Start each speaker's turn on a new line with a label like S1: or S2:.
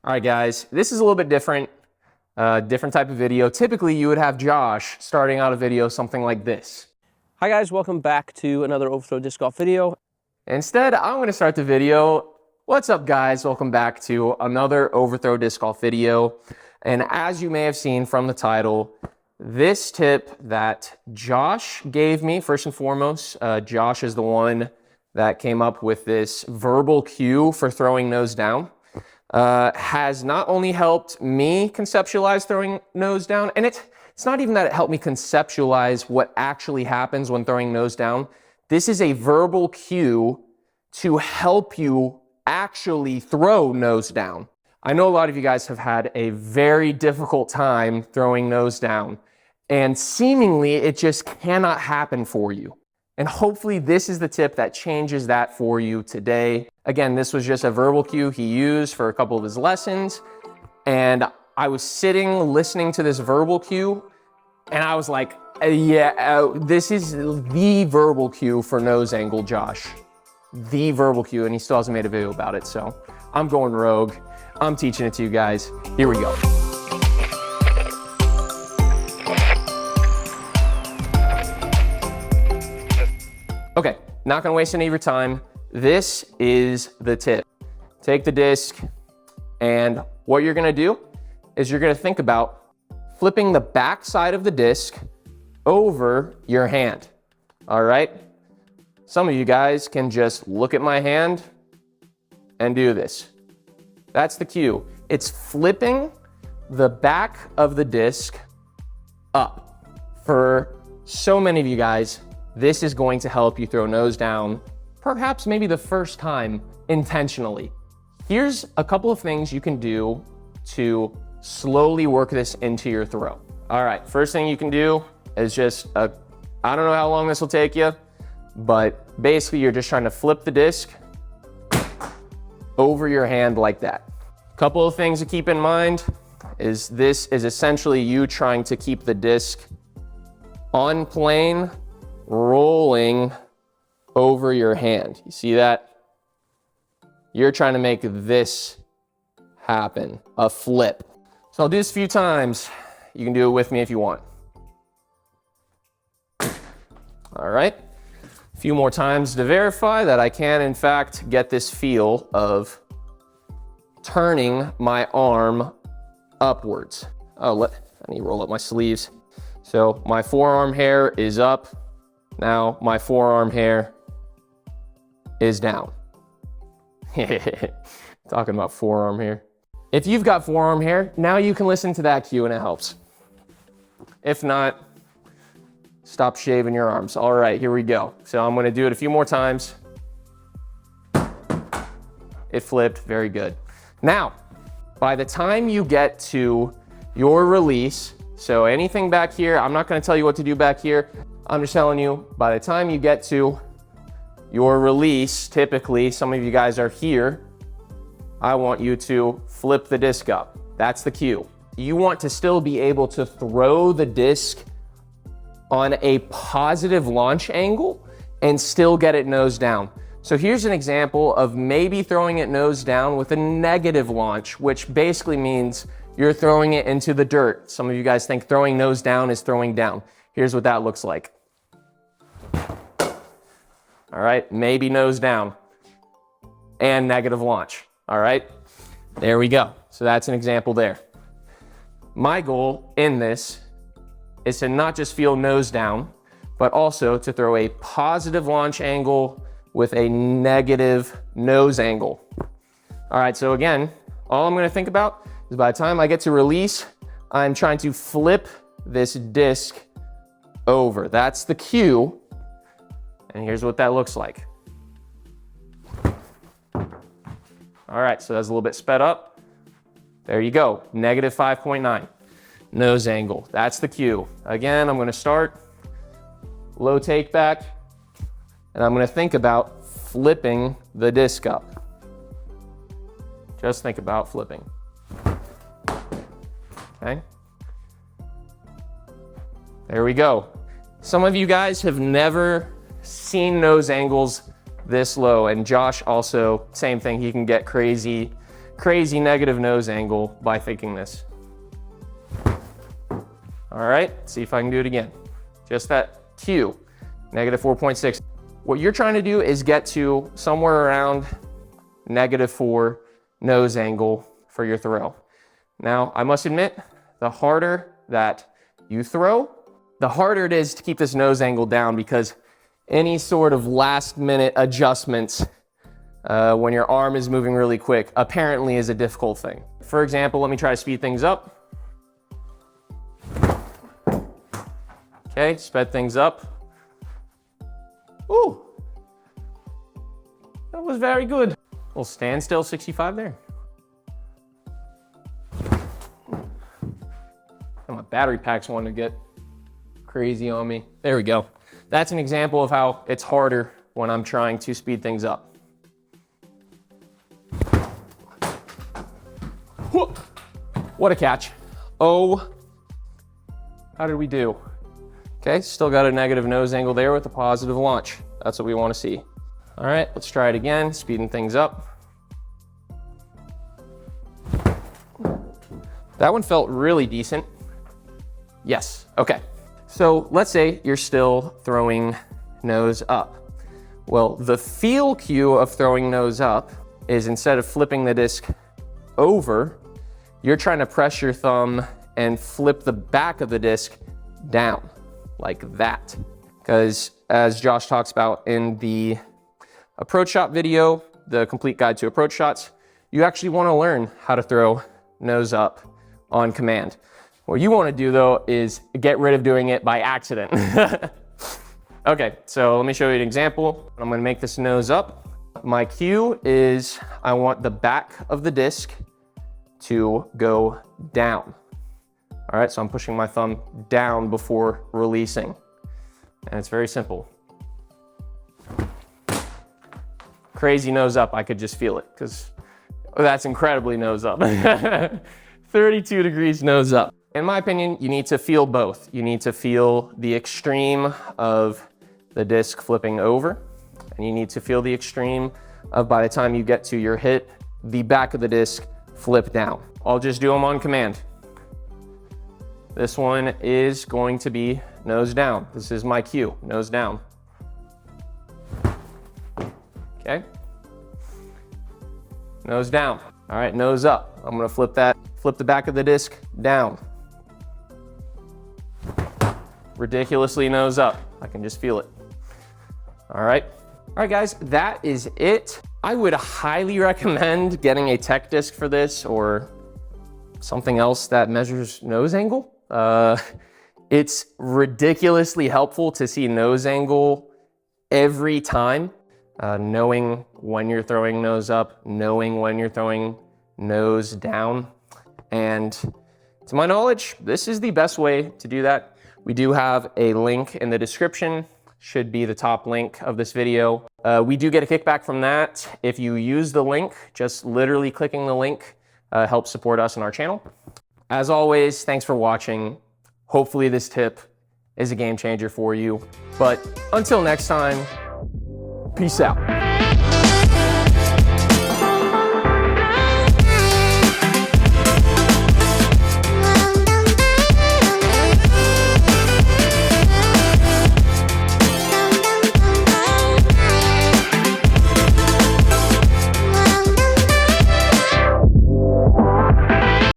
S1: All right, guys, this is a little bit different, different type of video. Typically, you would have Josh starting out a video something like this.
S2: Hi guys, welcome back to another overthrow disc golf video.
S1: Instead, I'm going to start the video. What's up, guys? Welcome back to another overthrow disc golf video. And as you may have seen from the title, this tip that Josh gave me, first and foremost, Josh is the one that came up with this verbal cue for throwing nose down. Has not only helped me conceptualize throwing nose down, and it's not even that it helped me conceptualize what actually happens when throwing nose down. This is a verbal cue to help you actually throw nose down. I know a lot of you guys have had a very difficult time throwing nose down, and seemingly it just cannot happen for you. And hopefully this is the tip that changes that for you today. Again, this was just a verbal cue he used for a couple of his lessons. And I was sitting listening to this verbal cue and I was like, this is the verbal cue for nose angle, Josh. The verbal cue, and he still hasn't made a video about it. So I'm going rogue. I'm teaching it to you guys. Here we go. Okay, not gonna waste any of your time. This is the tip. Take the disc, and what you're gonna do is you're gonna think about flipping the back side of the disc over your hand, all right? Some of you guys can just look at my hand and do this. That's the cue. It's flipping the back of the disc up. For so many of you guys, this is going to help you throw nose down, perhaps maybe the first time intentionally. Here's a couple of things you can do to slowly work this into your throw. All right, first thing you can do is just, I don't know how long this will take you, but basically you're just trying to flip the disc over your hand like that. A couple of things to keep in mind is this is essentially you trying to keep the disc on plane, rolling over your hand. You see that? You're trying to make this happen, a flip. So I'll do this a few times. You can do it with me if you want. All right. A few more times to verify that I can, in fact, get this feel of turning my arm upwards. I need to roll up my sleeves. So my forearm hair is up. Now my forearm hair is down. Talking about forearm hair. If you've got forearm hair, now you can listen to that cue and it helps. If not, stop shaving your arms. All right, here we go. So I'm gonna do it a few more times. It flipped, very good. Now, by the time you get to your release, so anything back here, I'm not gonna tell you what to do back here. I'm just telling you, by the time you get to your release, typically, some of you guys are here, I want you to flip the disc up. That's the cue. You want to still be able to throw the disc on a positive launch angle and still get it nose down. So here's an example of maybe throwing it nose down with a negative launch, which basically means you're throwing it into the dirt. Some of you guys think throwing nose down is throwing down. Here's what that looks like. All right, maybe nose down and negative launch. All right, there we go. So that's an example there. My goal in this is to not just feel nose down, but also to throw a positive launch angle with a negative nose angle. All right, so again, all I'm gonna think about is by the time I get to release, I'm trying to flip this disc over. That's the cue. And here's what that looks like. All right, so that's a little bit sped up. There you go, negative 5.9. Nose angle, that's the cue. Again, I'm gonna start, low take back, and I'm gonna think about flipping the disc up. Just think about flipping. Okay. There we go. Some of you guys have never seen nose angles this low, and Josh also, same thing, he can get crazy crazy negative nose angle by thinking this. All right, see if I can do it again. Just that cue, negative 4.6. What you're trying to do is get to somewhere around -4 nose angle for your throw. Now, I must admit, the harder that you throw, the harder it is to keep this nose angle down, because any sort of last minute adjustments when your arm is moving really quick apparently is a difficult thing. For example, let me try to speed things up. Okay, sped things up. Ooh, that was very good. We'll stand still 65 there. And my battery pack's wanting to get crazy on me. There we go. That's an example of how it's harder when I'm trying to speed things up. What a catch. Oh, how did we do? Okay, still got a negative nose angle there with a positive launch. That's what we want to see. All right, let's try it again, speeding things up. That one felt really decent. Yes, okay. So let's say you're still throwing nose up. Well, the feel cue of throwing nose up is, instead of flipping the disc over, you're trying to press your thumb and flip the back of the disc down, like that. Because as Josh talks about in the approach shot video, the complete guide to approach shots, you actually want to learn how to throw nose up on command. What you want to do though is get rid of doing it by accident. Okay, so let me show you an example. I'm going to make this nose up. My cue is I want the back of the disc to go down. All right, so I'm pushing my thumb down before releasing. And it's very simple. Crazy nose up, I could just feel it, because that's incredibly nose up. 32 degrees nose up. In my opinion, you need to feel both. You need to feel the extreme of the disc flipping over, and you need to feel the extreme of, by the time you get to your hit, the back of the disc flip down. I'll just do them on command. This one is going to be nose down. This is my cue, nose down. Okay. Nose down. All right, nose up. I'm gonna flip the back of the disc down. Ridiculously nose up. I can just feel it. All right. All right, guys, that is it. I would highly recommend getting a tech disc for this, or something else that measures nose angle. It's ridiculously helpful to see nose angle every time, knowing when you're throwing nose up, knowing when you're throwing nose down. And to my knowledge, this is the best way to do that. We do have a link in the description, should be the top link of this video. We do get a kickback from that. If you use the link, just literally clicking the link helps support us and our channel. As always, thanks for watching. Hopefully this tip is a game changer for you. But until next time, peace out.